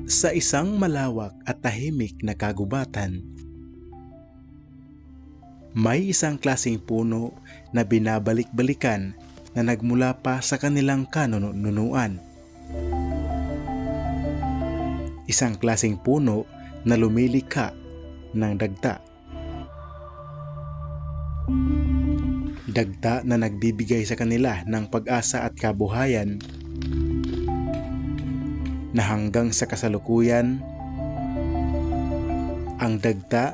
Sa isang malawak at tahimik na kagubatan, may isang klaseng puno na binabalik-balikan na nagmula pa sa kanilang kanunuan. Isang klaseng puno na lumilikha ng dagta. Dagta na nagbibigay sa kanila ng pag-asa at kabuhayan na hanggang sa kasalukuyan, ang dagta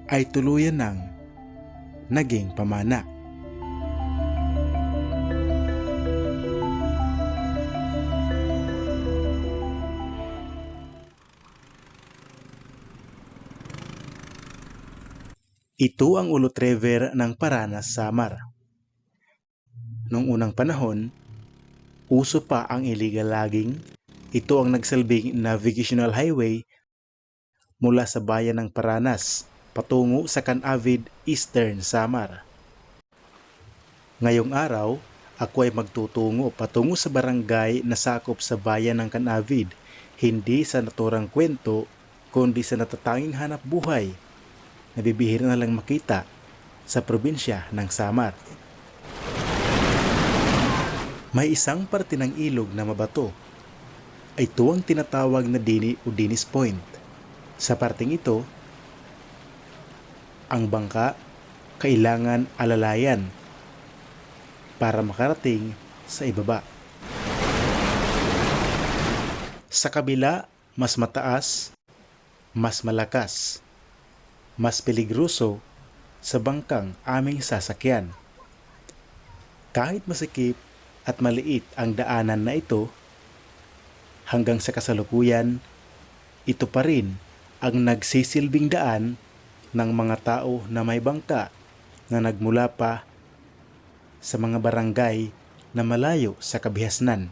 ay tuluyan ng naging pamana. Ito ang Ulot River ng Paranas, Samar. Noong unang panahon, uso pa ang illegal logging. Ito ang nagsilbing navigational highway mula sa bayan ng Paranas patungo sa Canavid, Eastern Samar. Ngayong araw, ako ay magtutungo patungo sa barangay na sakop sa bayan ng Canavid, hindi sa naturang kwento, kundi sa natatanging hanap buhay na bibihira na lang makita sa probinsya ng Samar. May isang parte ng ilog na mabato. Ito ang tinatawag na Dini o Dinis Point. Sa parteng ito, ang bangka kailangan alalayan para makarating sa ibaba. Sa kabila, mas mataas, mas malakas, mas peligroso sa bangkang aming sasakyan. Kahit masikip at maliit ang daanan na ito, hanggang sa kasalukuyan, ito pa rin ang nagsisilbing daan ng mga tao na may bangka na nagmula pa sa mga barangay na malayo sa kabihasnan.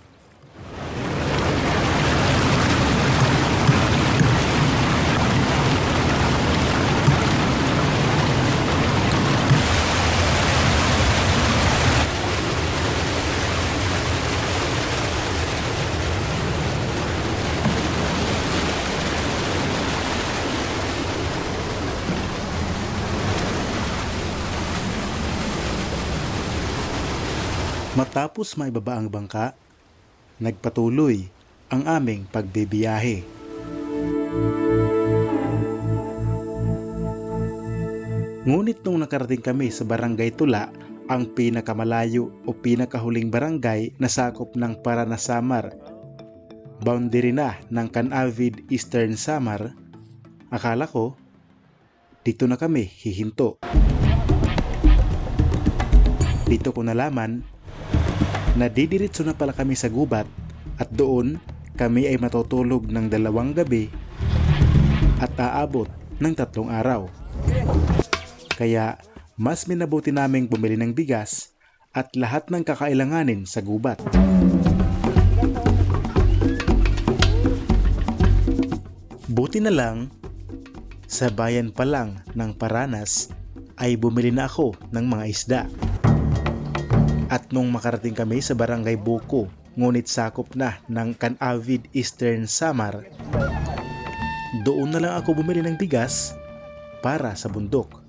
Matapos maibaba ang bangka, nagpatuloy ang aming pagbibiyahe. Ngunit nung nakarating kami sa Barangay Tula, ang pinakamalayo o pinakahuling barangay na sakop ng Paranas Samar, boundary na ng Canavid Eastern Samar, akala ko dito na kami hihinto. Dito ko nalaman na didiretso na pala kami sa gubat at doon kami ay matutulog ng 2 gabi at aabot ng 3 araw. Kaya mas minabuti naming bumili ng bigas at lahat ng kakailanganin sa gubat. Buti na lang, sa bayan pa lang ng Paranas ay bumili na ako ng mga isda. At nung makarating kami sa Barangay Buko, ngunit sakop na ng Canavid Eastern Samar, doon na lang ako bumili ng bigas para sa bundok.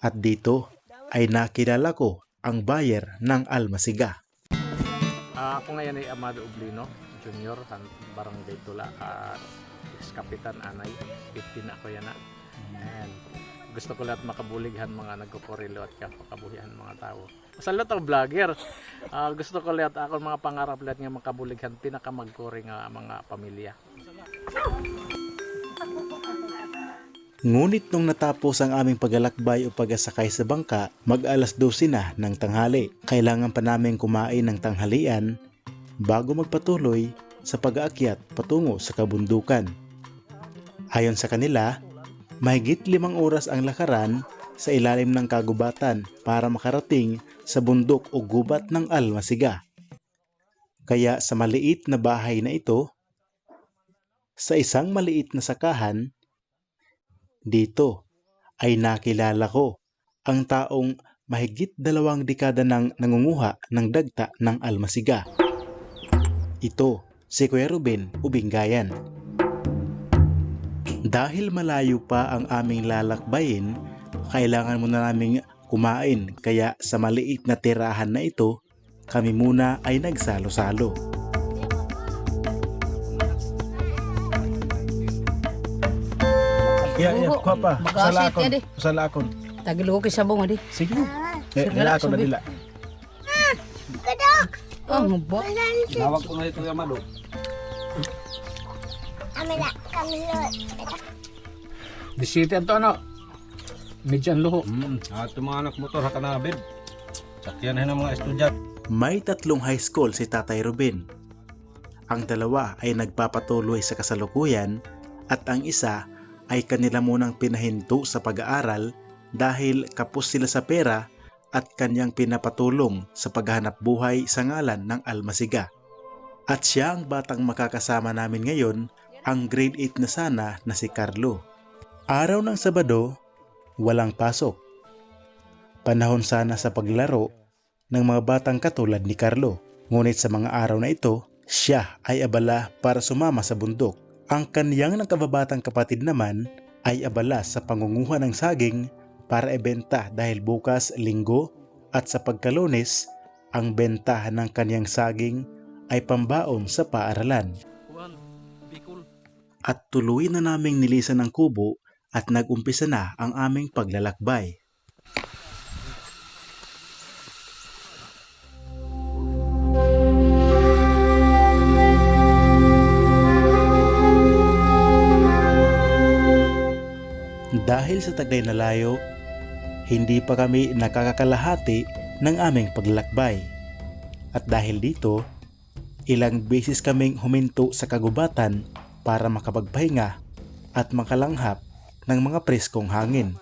At dito ay nakilala ko ang buyer ng almasiga. Ako ngayon ay Amado Oblino, Junior, Barangay Tula, ex-kapitan Anay, 15 ako yan na. And gusto ko lahat makabulighan mga nagkukorelo at kapakabuhihan mga tao. Sa lahat ng vlogger, gusto ko lahat ako mga pangarap lahat nga makabulighan pinakamagkuri nga mga pamilya. Ngunit nung natapos ang aming paglalakbay o pagkasakay sa bangka, mag-alas 12 na ng tanghali. Kailangan pa namin kumain ng tanghalian bago magpatuloy sa pag-aakyat patungo sa kabundukan. Ayon sa kanila, mahigit 5 oras ang lakaran sa ilalim ng kagubatan para makarating sa bundok o gubat ng almasiga. Kaya sa maliit na bahay na ito, sa isang maliit na sakahan, dito ay nakilala ko ang taong mahigit 2 dekada nang nangunguha ng dagta ng almasiga. Ito, si Kuya Ruben Ubinggayan. Dahil malayo pa ang aming lalakbayin, kailangan muna naming kumain, kaya sa maliit na tirahan na ito, kami muna ay nagsalo-salo. Iya, kuha pa. Mag-asit ya, di. Usala akon. Tagiluki sa bunga di. Sige. Dila Dila ako na sabi. dila. Ano ba? Nawag ko na ito yung Amado. Disiti to ano? Medyan luho. At yung mga anak motor hakanabid. Sakyan ng mga estudyant. May 3 high school si Tatay Ruben. Ang 2 ay nagpapatuloy sa kasalukuyan at ang isa ay kanila munang pinahinto sa pag-aaral dahil kapos sila sa pera at kanyang pinapatulong sa paghahanap buhay sa ngalan ng Almasiga. At siya ang batang makakasama namin ngayon, ang grade 8 na sana na si Carlo. Araw ng Sabado, walang pasok. Panahon sana sa paglaro ng mga batang katulad ni Carlo. Ngunit sa mga araw na ito, siya ay abala para sumama sa bundok. Ang kaniyang nakababatang kapatid naman ay abala sa pangunguha ng saging para ibenta dahil bukas Linggo at sa pagkalunes, ang benta ng kaniyang saging ay pambaon sa paaralan. At tuloy na naming nilisan ang kubo at nag-umpisa na ang aming paglalakbay. Dahil sa taglay na layo, hindi pa kami nakakakalahati ng aming paglalakbay. At dahil dito, ilang beses kaming huminto sa kagubatan para makapagpahinga at makalanghap ng mga preskong hangin.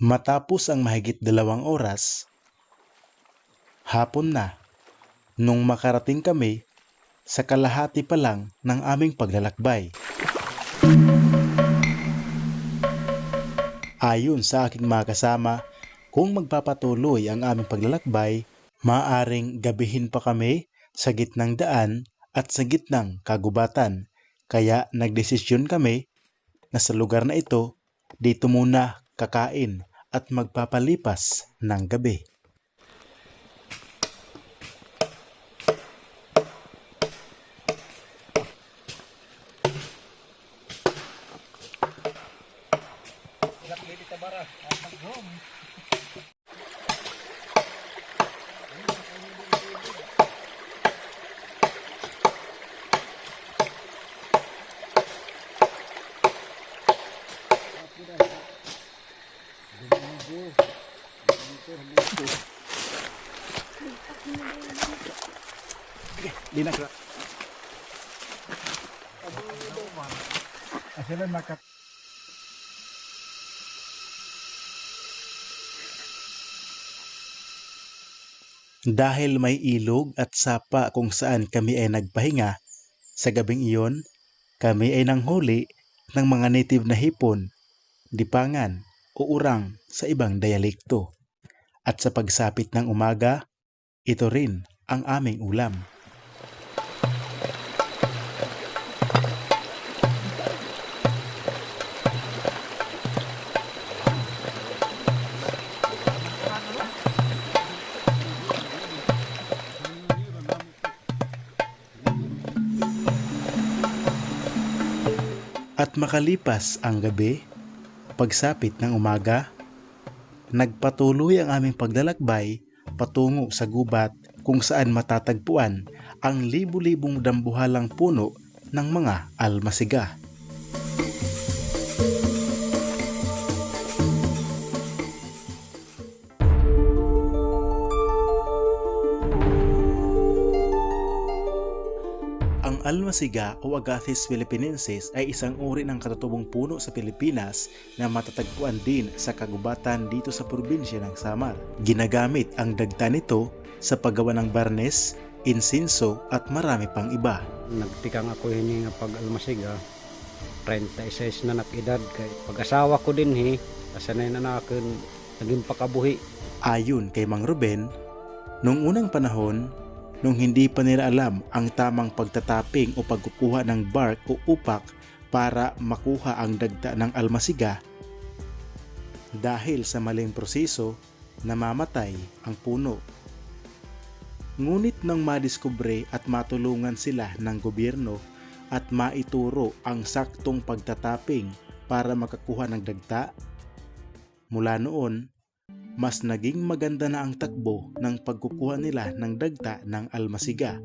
Matapos ang mahigit 2 oras, hapon na nung makarating kami sa kalahati pa lang ng aming paglalakbay. Ayon sa aking mga kasama, kung magpapatuloy ang aming paglalakbay, maaaring gabihin pa kami sa gitnang daan at sa gitnang kagubatan. Kaya nagdesisyon kami na sa lugar na ito, dito muna kakain at magpapalipas ng gabi. Dinak ra. Asila makat. Dahil may ilog at sapa kung saan kami ay nagpahinga, sa gabing iyon, kami ay nanghuli ng mga native na hipon, dipangan o urang sa ibang dialekto. At sa pagsapit ng umaga, ito rin ang aming ulam. At makalipas ang gabi, pagsapit ng umaga, nagpatuloy ang aming paglalakbay patungo sa gubat kung saan matatagpuan ang libu-libong dambuhalang puno ng mga almasiga. Ang almasiga o Agathis philippinensis ay isang uri ng katutubong puno sa Pilipinas na matatagpuan din sa kagubatan dito sa probinsya ng Samar. Ginagamit ang dagta nito sa paggawa ng barnes, insinso at marami pang iba. Nagtikang ako hini nga pag-almasiga. 36 na nakidad kay pag-asawa ko din asanay na nakon naging pakabuhi. Ayon kay Mang Ruben, noong unang panahon, nung hindi pa nila alam ang tamang pagtataping o pagkukuha ng bark o upak para makuha ang dagta ng almasiga, dahil sa maling proseso, namamatay ang puno. Ngunit nang madiskubre at matulungan sila ng gobyerno at maituro ang saktong pagtataping para makakuha ng dagta, mula noon, mas naging maganda na ang takbo ng pagkukuha nila ng dagta ng almasiga.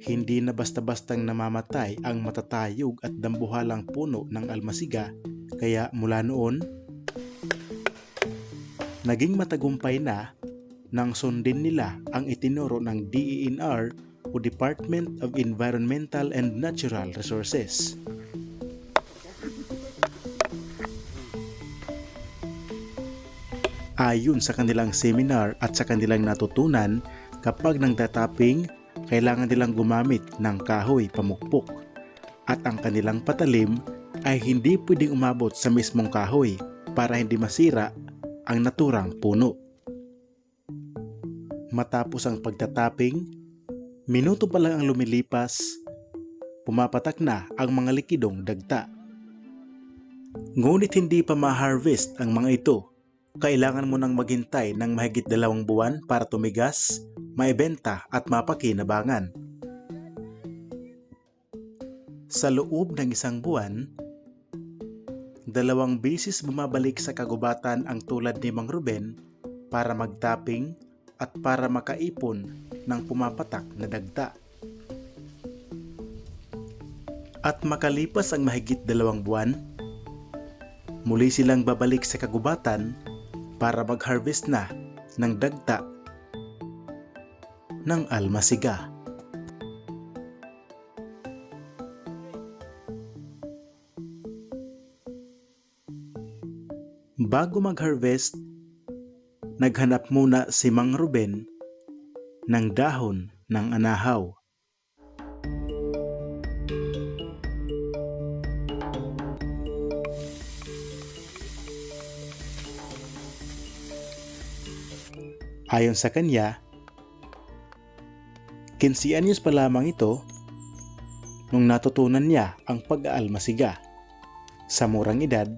Hindi na basta-bastang namamatay ang matatayog at dambuhalang puno ng almasiga, kaya mula noon, naging matagumpay na nang sundin nila ang itinuro ng DENR o Department of Environmental and Natural Resources. Ayon sa kanilang seminar at sa kanilang natutunan, kapag nagtataping, kailangan nilang gumamit ng kahoy pamukpok at ang kanilang patalim ay hindi pwedeng umabot sa mismong kahoy para hindi masira ang naturang puno. Matapos ang pagtataping, minuto pa lang ang lumilipas, pumapatak na ang mga likidong dagta. Ngunit hindi pa ma-harvest ang mga ito. Kailangan mo nang maghintay ng mahigit 2 buwan para tumigas, maibenta at mapakinabangan. Sa loob ng 1 buwan, 2 beses bumabalik sa kagubatan ang tulad ni Mang Ruben para magtaping at para makaipon ng pumapatak na dagta. At makalipas ang mahigit 2 buwan, muli silang babalik sa kagubatan para mag-harvest na ng dagta ng almasiga. Bago mag-harvest, naghanap muna si Mang Ruben ng dahon ng anahaw. Ayon sa kanya, 15 anyos pa lamang ito nung natutunan niya ang pag-aalmasiga. Sa murang edad,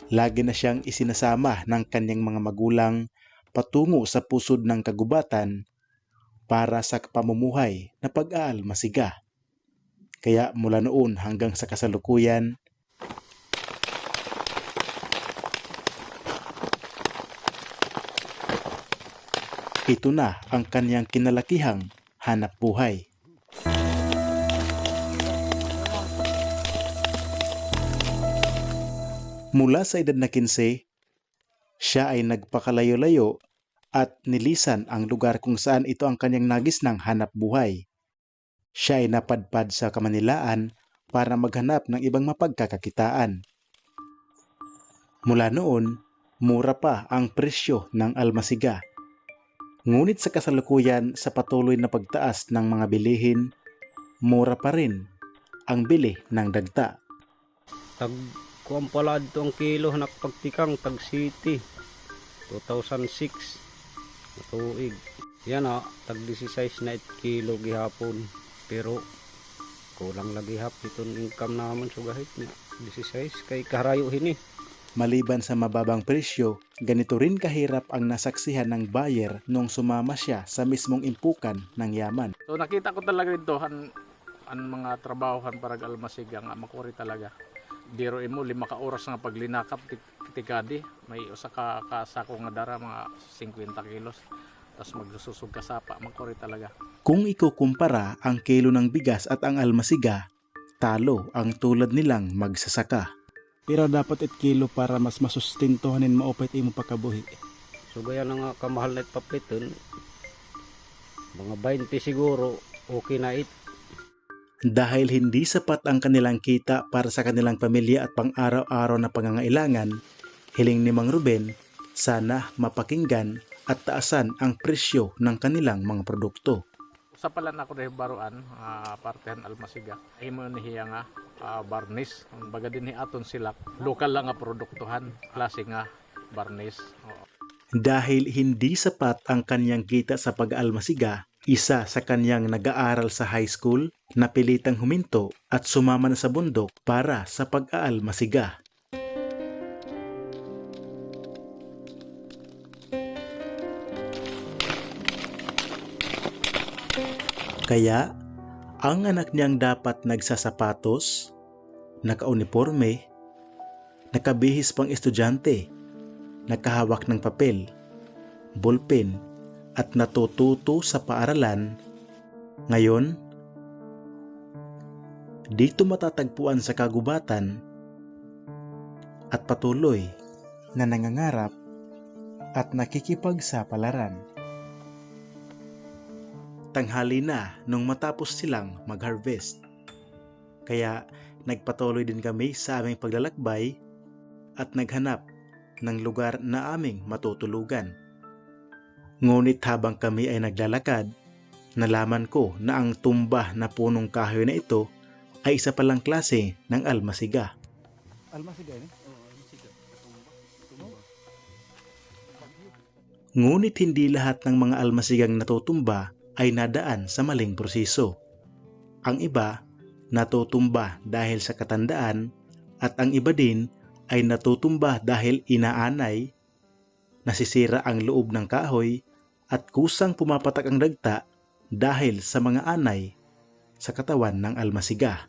lagi na siyang isinasama ng kanyang mga magulang patungo sa pusod ng kagubatan para sa pamumuhay na pag-aalmasiga. Kaya mula noon hanggang sa kasalukuyan, ito na ang kanyang kinalakihang hanap buhay. Mula sa edad na 15, siya ay nagpakalayo-layo at nilisan ang lugar kung saan ito ang kanyang nagisnang hanap buhay. Siya ay napadpad sa Kamanilaan para maghanap ng ibang mapagkakakitaan. Mula noon, mura pa ang presyo ng almasiga. Ngunit sa kasalukuyan sa patuloy na pagtaas ng mga bilihin, mura pa rin ang bili ng dagta. Kuwan pala dito ang kilo nakapagtikang tag city 2006 na tuig. Yan tag 16 na 8 kilo gihapon, pero kulang lagi hap itong income naman so gahit na 16 kay karayo hini. Maliban sa mababang presyo, ganito rin kahirap ang nasaksihan ng buyer nung sumama siya sa mismong impukan ng yaman. So nakita ko talaga dito ang mga trabahohan para almasiga nga makuri talaga. Biro mo 5 ka oras nga paglinakap tikadi, may usa ka sako nga dara mga 50 kilos. Tapos magsusug ka sapa, makuri talaga. Kung ikukumpara ang kilo ng bigas at ang almasiga, talo ang tulad nilang magsasaka. Pero dapat 8 kilo para mas masustentuhanin maupit imo pagkabuhi. So gaya na nga kamahal na papliton, mga 20 siguro okay na it. Dahil hindi sapat ang kanilang kita para sa kanilang pamilya at pang-araw-araw na pangangailangan, hiling ni Mang Ruben, sana mapakinggan at taasan ang presyo ng kanilang mga produkto. Sa palan ako dahil baruan, partihan Almasiga. Ay mo niya nga barnis. Ang baga din ni aton silak. Lokal lang nga produktuhan. Klase nga barnis. Oo. Dahil hindi sapat ang kanyang kita sa pag-aalmasiga, isa sa kanyang nag-aaral sa high school, napilitang huminto at sumama na sa bundok para sa pag-aalmasiga. Kaya, ang anak niyang dapat nagsasapatos, nakauniforme, nakabihis pang estudyante, nakahawak ng papel, ballpen, at natututo sa paaralan, ngayon, dito matatagpuan sa kagubatan at patuloy na nangangarap at nakikipagsapalaran. Tanghali na nung matapos silang mag-harvest. Kaya nagpatuloy din kami sa aming paglalakbay at naghanap ng lugar na aming matutulugan. Ngunit habang kami ay naglalakad, nalaman ko na ang tumba na punong kahoy na ito ay isa palang klase ng almasiga. Almasiga ni? Ngunit hindi lahat ng mga almasigang natutumba ay nadaan sa maling proseso. Ang iba natutumba dahil sa katandaan at ang iba din ay natutumba dahil inaanay, nasisira ang loob ng kahoy at kusang pumapatak ang dagta dahil sa mga anay sa katawan ng almasiga.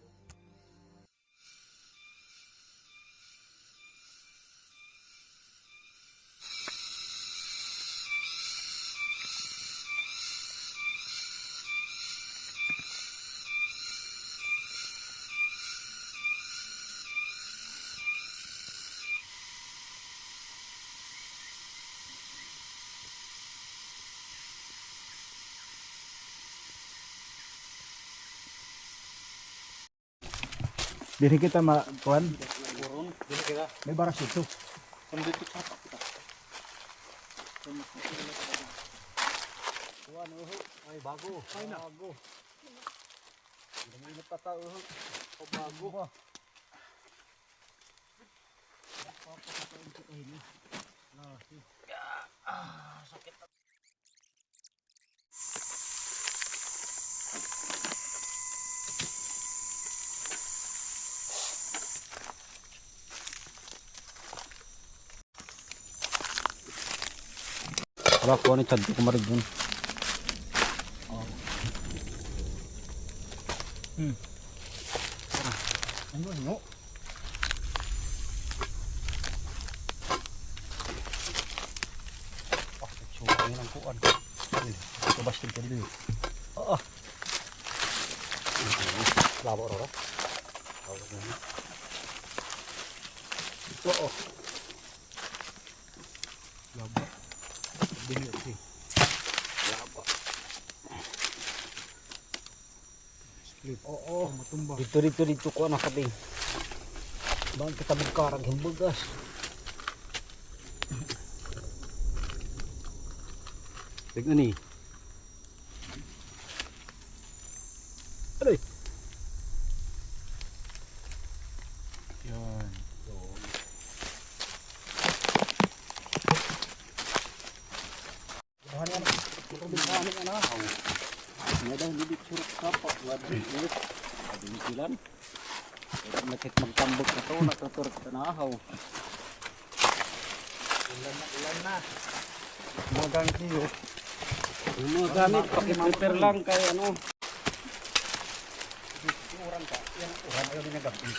Dili kita kuan. May baras dito. Ay bago. Ay na. Bago. May natatao. O bago. Sakit. Wala ko ni chad ko marig dun. Ano? Suka ng kuan. Ito basket ka dito. Labo ro. Ito Labo. Dili si. Labo. Split. Matumba. Dito ko anak kating. Bang kita magkarag himbugas. Tignan ni. Aray. Yan. Bahan yan. Ito bintana ka na. Nga daw hindi surut kapak. Wadid. Adin silan. Nakit magtambok na to. Natuturot ka na ahaw. Ulan na. Mga gamit niyo. Yung mga gamit, pakiprepare lang kay ano. Uran ka. Yan, uran. Ayaw din nagapin.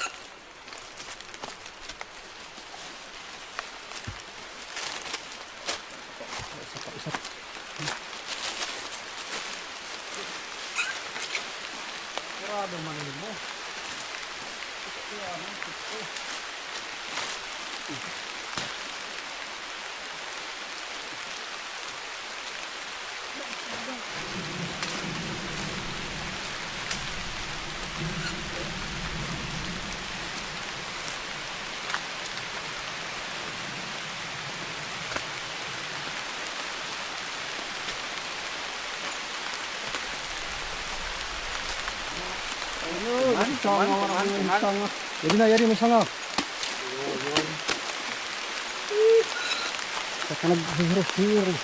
Isa. Kurado manunin mo. Yari na, yari, may sanga. Saka nag-hero-hero.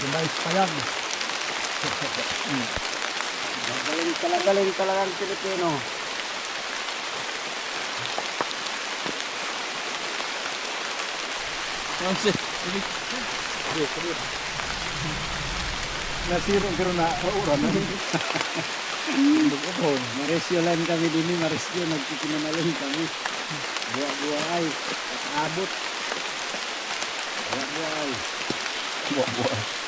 Nice pa yan. Galing talaga ang Pilipino. Nasiro pero na uran na. Maresyo lang kami din ni Maresyo. Nagkikinanaling kami. Buwa-buwa ay. At abot. Buwa-buwa ay. Buwa-buwa.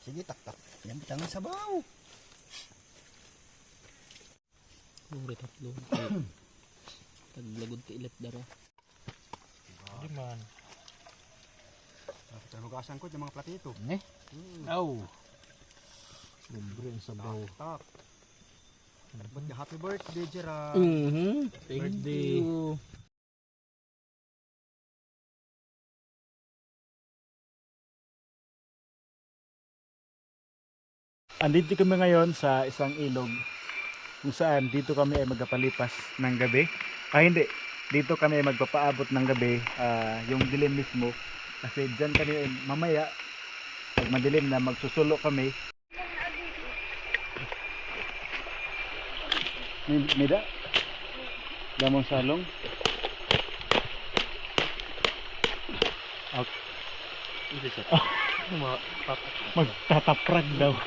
Sige, tak-tak. Yan, bitangan sabaw. Luri tatlo. Taglagod ka ilat dara. Di man. Hugasan ko yung mga platito. Aw. Libre ang sabaw. Tak. Happy birthday, Gerard. Thank you. Andito kami ngayon sa isang ilog kung saan dito kami ay magpapalipas ng gabi. Hindi, dito kami ay magpapaabot ng gabi, yung dilim mismo. Kasi dyan kami mamaya, pag madilim na, magsusulo kami. Mida? Damong salong? Magtataprag daw.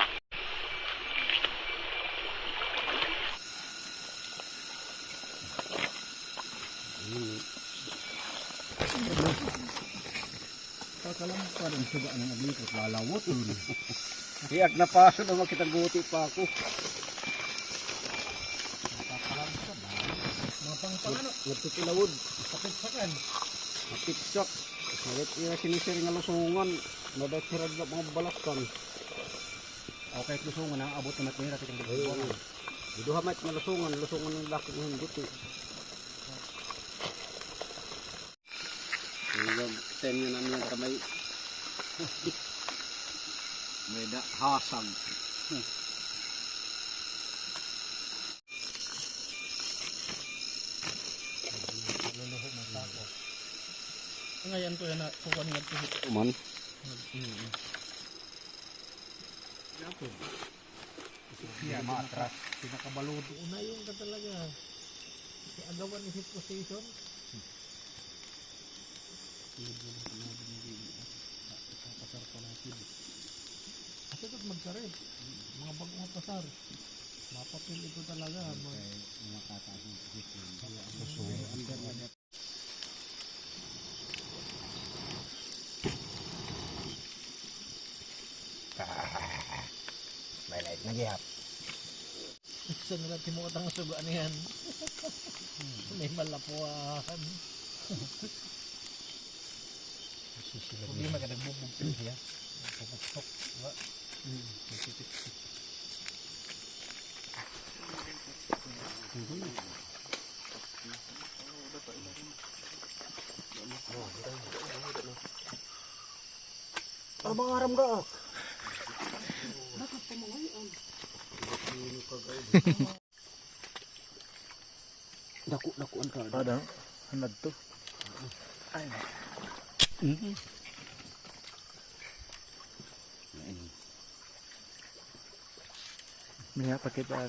Kakalang pa rin suga ng aglipot. Lalawot. Iyak na paso na makitaguti pa ako. Nagtutulawod. Sakit-sakan. Napitsak. Nalit ira sinisir nga lusungan. Nadakirad na mga balakan. Okay, lusungan ang abot na matmira. Duha mat nga lusungan. Lusungan ng laki ng hindi. Ten yun namin yung kamay. May hasag. Ngayon ko yan na kukuha nga tuhit. Man. Siya matras. Pinakabalod. Una yung ka talaga. Agawan ni hit position. Kasi ito magkarit. Mga bagong pasar. Mapapil ito talaga. Mga kataas ng susunod. May light na gihap. Sa natin mo katang suga niyan. May malapuan. Hindi magkadagbubugpil siya. Pupuktok. Diba? mangaram ka. Dako ang ka. Ada, hanad to. Ay. Maya pakita.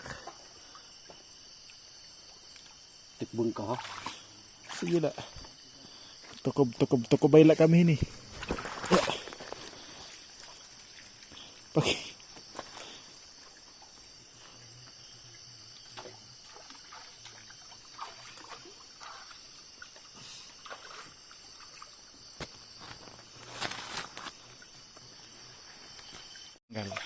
Tikbon ka ha. Sige na. Tukob bayla kami ni. Pag Galing.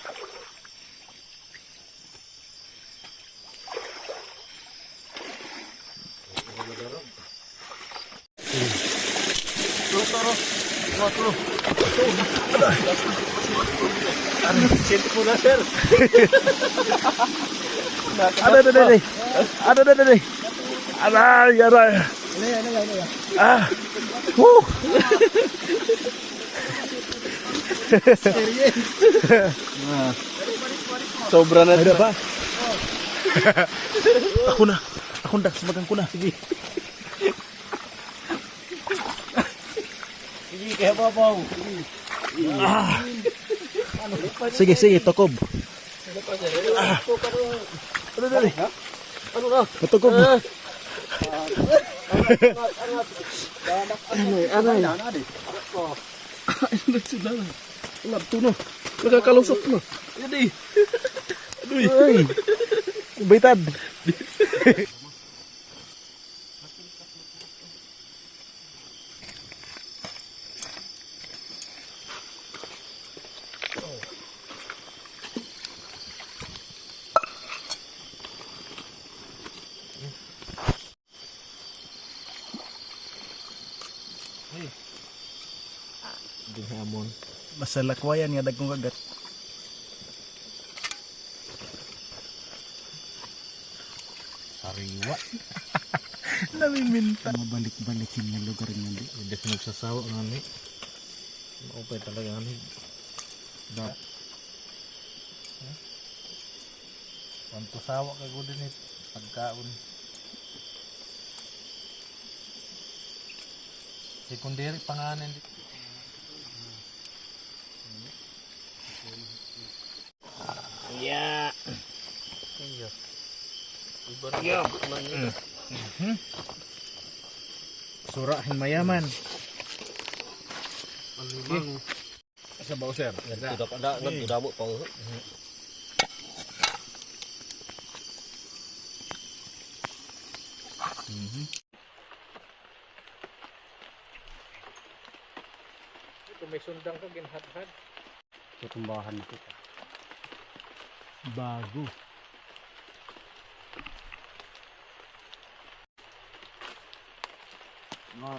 Ada. Ah. Woo. Sobra na Ada ba? Ako na. Semagang ko na. Sige. Sige, kaya papaw. Sige, tukob. Dali. Ano ka? Tukob. Anay. Labto na. Nakakalusot na. Yadi. Ay. Baitad. Hamon. Masalakwayan nga dagkong kagat. Sariwa. Namiminta. Mabalik-balikin ng lugar nga di. Hindi ko nagsasawa nga ni. Maupay talaga nga ni. Panto sawa kay ko din pagkaon. Sekundary panganan dito. Ya. Iya. Iya. Surahin mayaman. Sa bawah sir. Sudah pada sudah mo pa. Kung may sundang ka ginhadhad. Tutumbahan ko. Bago.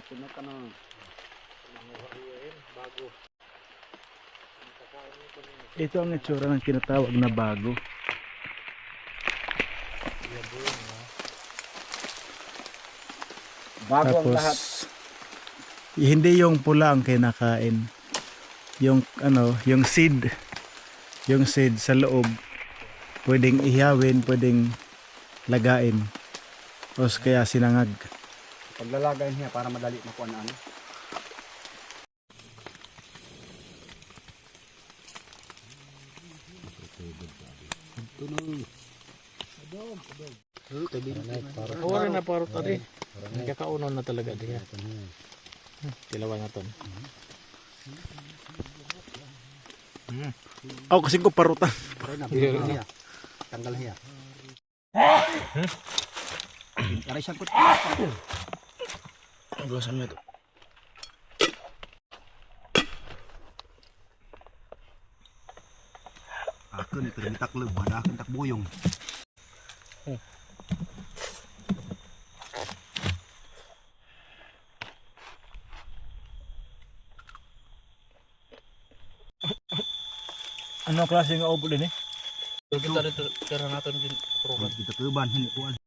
Pina ka na. Bago. Ito ang itsura ng tinatawag na bago. Bago ang Tapos, lahat. hindi yung pula ang kinakain. Yung yung seed. Yung seed sa loob. Pwedeng ihawin, pwedeng lagain. O kaya sinangag. Paglalagay niya para madali makuha na ano. Wala na parot tadi. Nagkakaunon na talaga diya. Tilawan na ton. Oh, kasi ko parutan. Tanggal niya. Aray sangkot. Gawasan mo ito. Ako ni pero taklo, wala kang takbuyong. Ano klase ng upo din eh? Kita dito natin din. Kita tuban hindi kuan.